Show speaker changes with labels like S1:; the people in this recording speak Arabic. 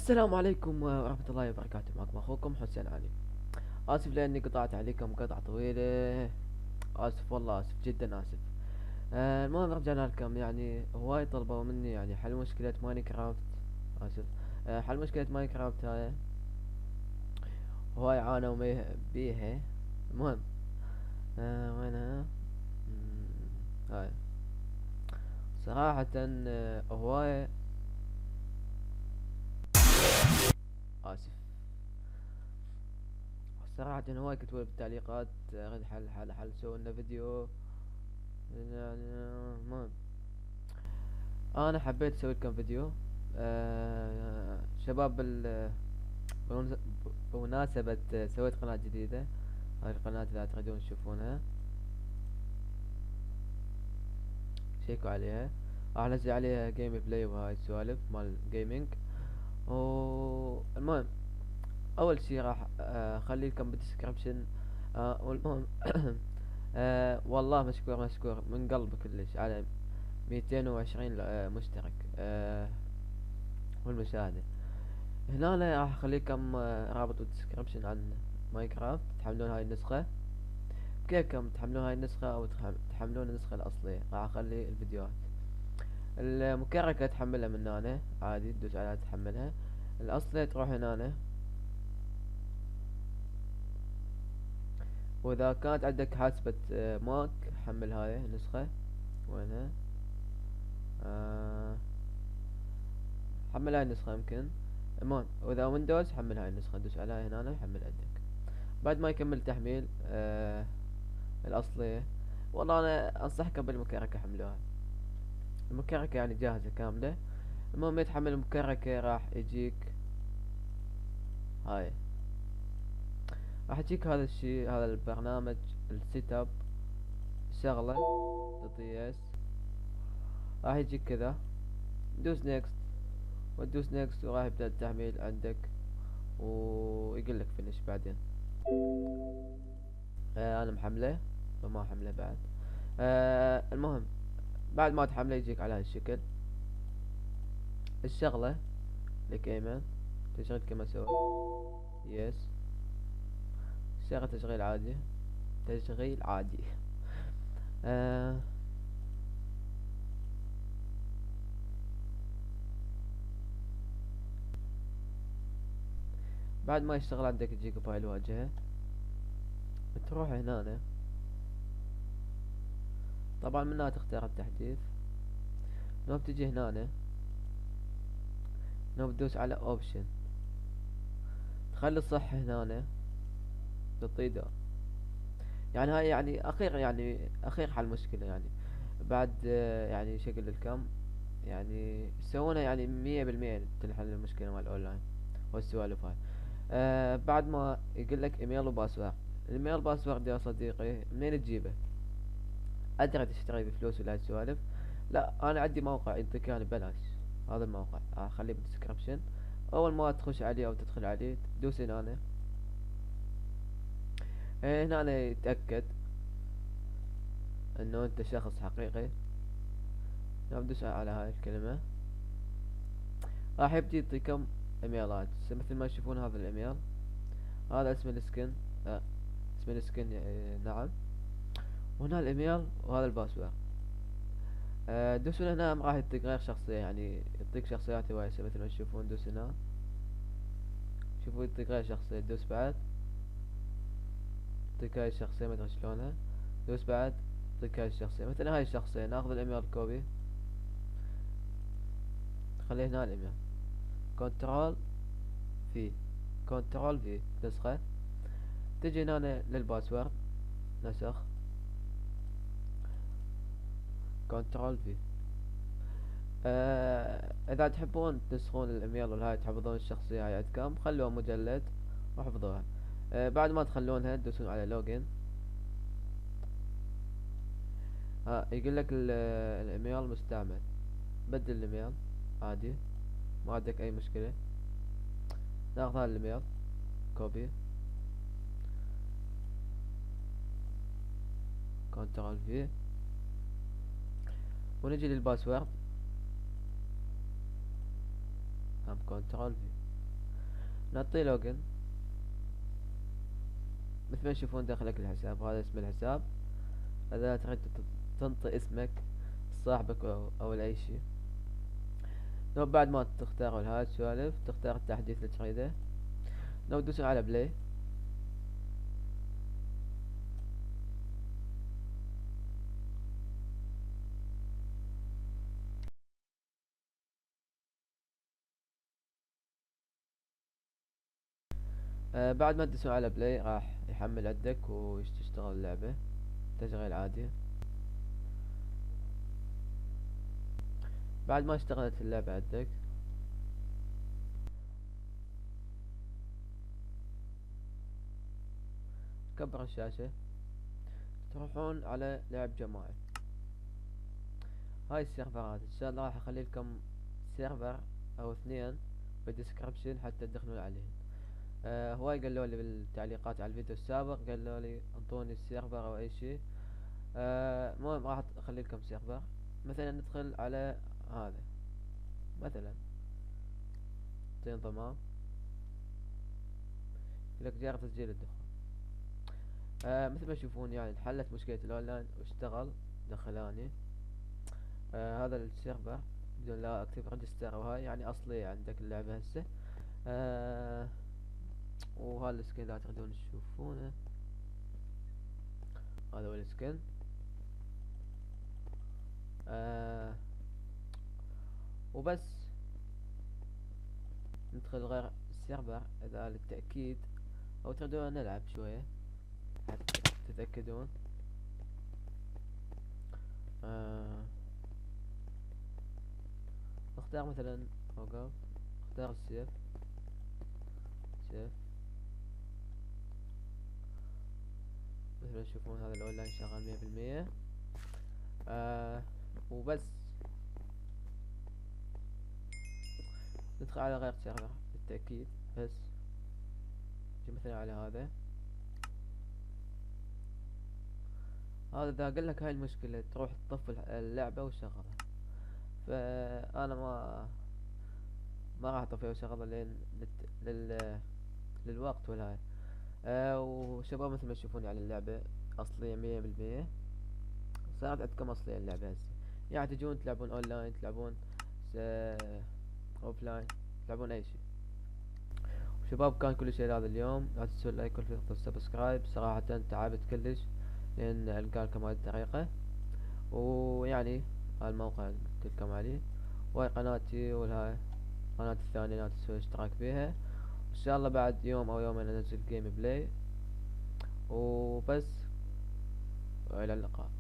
S1: السلام عليكم ورحمة الله وبركاته. معكم أخوكم حسين علي. آسف لأني قطعت عليكم قطعة طويلة. آسف والله، آسف جدا آسف. المهم رجعنا لكم. يعني هواي طلبوا مني يعني حل مشكلة ماينكرافت. آسف. حل مشكلة ماينكرافت هاي. هواي عانوا بيها. المهم وينها؟ هاي صراحة هواي آسف. صراحة هواي كتبوا بالتعليقات غير حل سووا لنا فيديو. يعني المهم انا حبيت اسوي لكم فيديو. شباب بمناس- بمناسبة سويت قناة جديدة. هاي القناة اذا تريدون تشوفونها شيكوا عليها. راح انزل عليها جيم بلاي وهاي السوالف مال جيمنج. والمهم اول شي راح اخلي لكم بالدسكربشن. والمهم والله مشكور مشكور من قلب كلش على 220 مشترك والمشاهدة. هنا أنا راح اخليكم رابط بالدسكربشن عن ماينكرافت تحملون هاي النسخة. بكيفكم تحملون هاي النسخة او تحملون النسخة الاصلية. راح اخلي الفيديوهات المكركة تحملها من هنا عادي، تدوس عليها تحملها. الاصلية تروح هنا. واذا كانت عندك حاسبة ماك حمل هاي النسخة. وينها؟ آه حمل هاي النسخة يمكن. المهم واذا ويندوز حمل هاي النسخة، دوس عليها هنا يحمل عندك. بعد ما يكمل تحميل الأصلية. والله أنا أنصحكم بالمكركة حملوها. المكركة يعني جاهزة كاملة. المهم يتحمل المكركة راح يجيك هاي. راح يجيك هذا الشي، هذا البرنامج السيت اب شغلة. تعطي يس. راح يجيك كذا. دوس نيكست وتدوس نيكست وراح يبدأ التحميل عندك. ويقول لك فينيش بعدين. أنا محمله وما حمله بعد. المهم بعد ما تحمله يجيك على هالشكل. الشغلة لك ايمن تشغيل كما سوى. يس. شغل تشغيل عادي. تشغيل عادي. آه بعد ما يشتغل عندك تجيك بهاي الواجهة. تروح هنا. طبعا منها تختار التحديث. نوب تجي هنا. نوب تدوس على اوبشن. تخلي الصح هنا. تطيده. يعني هاي يعني اخير حل مشكلة يعني. بعد يعني شكل الكم يعني يسوونها يعني 100% تنحل المشكلة مال الاونلاين والسوالف هاي. بعد ما يقول لك ايميل وباسورد. الايميل باسورد يا صديقي منين تجيبه؟ ادري تشتري بفلوس ولا السوالف. لا انا عندي موقع يعطيك يعني ببلاش. هذا الموقع اخليه بالدسكربشن. اول ما تخش عليه او تدخل عليه تدوس هنا. هنا يتأكد انه انت شخص حقيقي. تدوس على هاي الكلمة. راح يبدي يعطيكم ايميلات مثل ما تشوفون. هذا الايميل، هذا اسم السكن. اسم السكن نعم. وهنا الايميل وهذا الباسورد. دوسون هنا راح يعطيك غير شخصية، يعني يعطيك شخصيات هواية مثل ما تشوفون. دوس هنا شوفوا يعطيك غير شخصية. دوس بعد يعطيك هاي الشخصية مثل شلونها. دوس بعد يعطيك هاي الشخصية مثل هاي الشخصية. ناخذ الايميل كوبي. خليه هنا الايميل. كنترول في كنترول في نسخة. تجي هنا للباسورد نسخ. كنترول في. اذا تحبون تنسخون الايميل والهاي تحفظون الشخصية هاي عندكم خلوها مجلد واحفظوها. بعد ما تخلونها تدوسون على لوجن. يقول لك الايميل مستعمل. بدل الايميل عادي، ما عندك اي مشكلة. ناخذ هذا الايميل كوبي. كنترول في. ونجي للباسورد. هم كنترول في. نعطيه لوجن مثل ما تشوفون داخلك الحساب. هذا اسم الحساب. إذا تريد تنطي اسمك صاحبك أو أي شيء. لو بعد ما تختار هاي السوالف تختار التحديث اللي تريده. لو تدوس على بلاي بعد ما تدوسون على بلاي راح يحمل عندك وتشتغل اللعبة تشغيل عادي. بعد ما اشتغلت اللعبة عندك كبر الشاشة تروحون على لعب جماعي. هاي السيرفرات ان شاء الله راح اخلي لكم سيرفر او اثنين بالديسكربشن حتى تدخلون عليهم. هواي قالوا لي بالتعليقات على الفيديو السابق، قالوا لي انطوني السيرفر او اي شيء. المهم راح اخلي لكم سيرفر. مثلا ندخل على هذا مثلا تنضمام لك جارة تسجيل الدخول. مثل ما تشوفون يعني انحلت مشكلة الاونلاين واشتغل دخلاني. هذا السيرفر بدون لا اكتب ريجستر وهاي يعني اصلي عندك اللعبة هسه. آه وهذا السكن لا تقدرون تشوفونه. هذا هو السكن. آه وبس ندخل غير السيرفر اذا للتأكيد او تريدون نلعب شوية حتى تتأكدون. آه نختار مثلا اوقف، اختار السيف سيف. مثل ما تشوفون هذا الاونلاين شغال 100%. وبس ندخل على غير سيرفر للتأكيد. بس نجي مثلا على هذا اذا اقول لك هاي المشكلة تروح تطفي اللعبة وشغلها. فانا ما راح اطفيها وشغلها لين للوقت والهاي. وشباب مثل ما تشوفون يعني اللعبة اصلية 100%. صارت عندكم اصلية اللعبة هسه. يعني تجون تلعبون اونلاين، تلعبون اوفلاين، تلعبون اي شيء. شباب كان كل شيء هذا اليوم. لا تنسوا اللايك والفيديو والسبسكرايب. صراحة تعبت كلش لان القى لكم هذه الطريقة. ويعني هذا الموقع اللي قلت لكم عليه وهاي قناتي والهاي القناة الثانية لا تنسوا الاشتراك فيها. ان شاء الله بعد يوم او يومين انزل جيم بلاي. وبس والى اللقاء.